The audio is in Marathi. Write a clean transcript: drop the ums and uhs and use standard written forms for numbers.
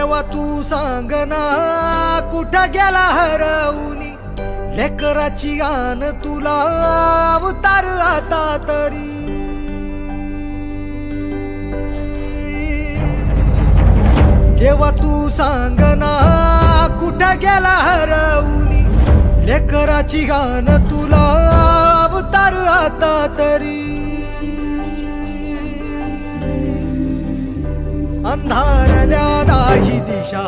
देवा तू सांग ना कुठं गेला हरवूनी लेकराची आन तुला अवतार आता तरी देवा तू सांग ना कुठं गेला हरवूनी लेकराची गान तुला अवतार आता तरी अंधारल्या दाही दिशा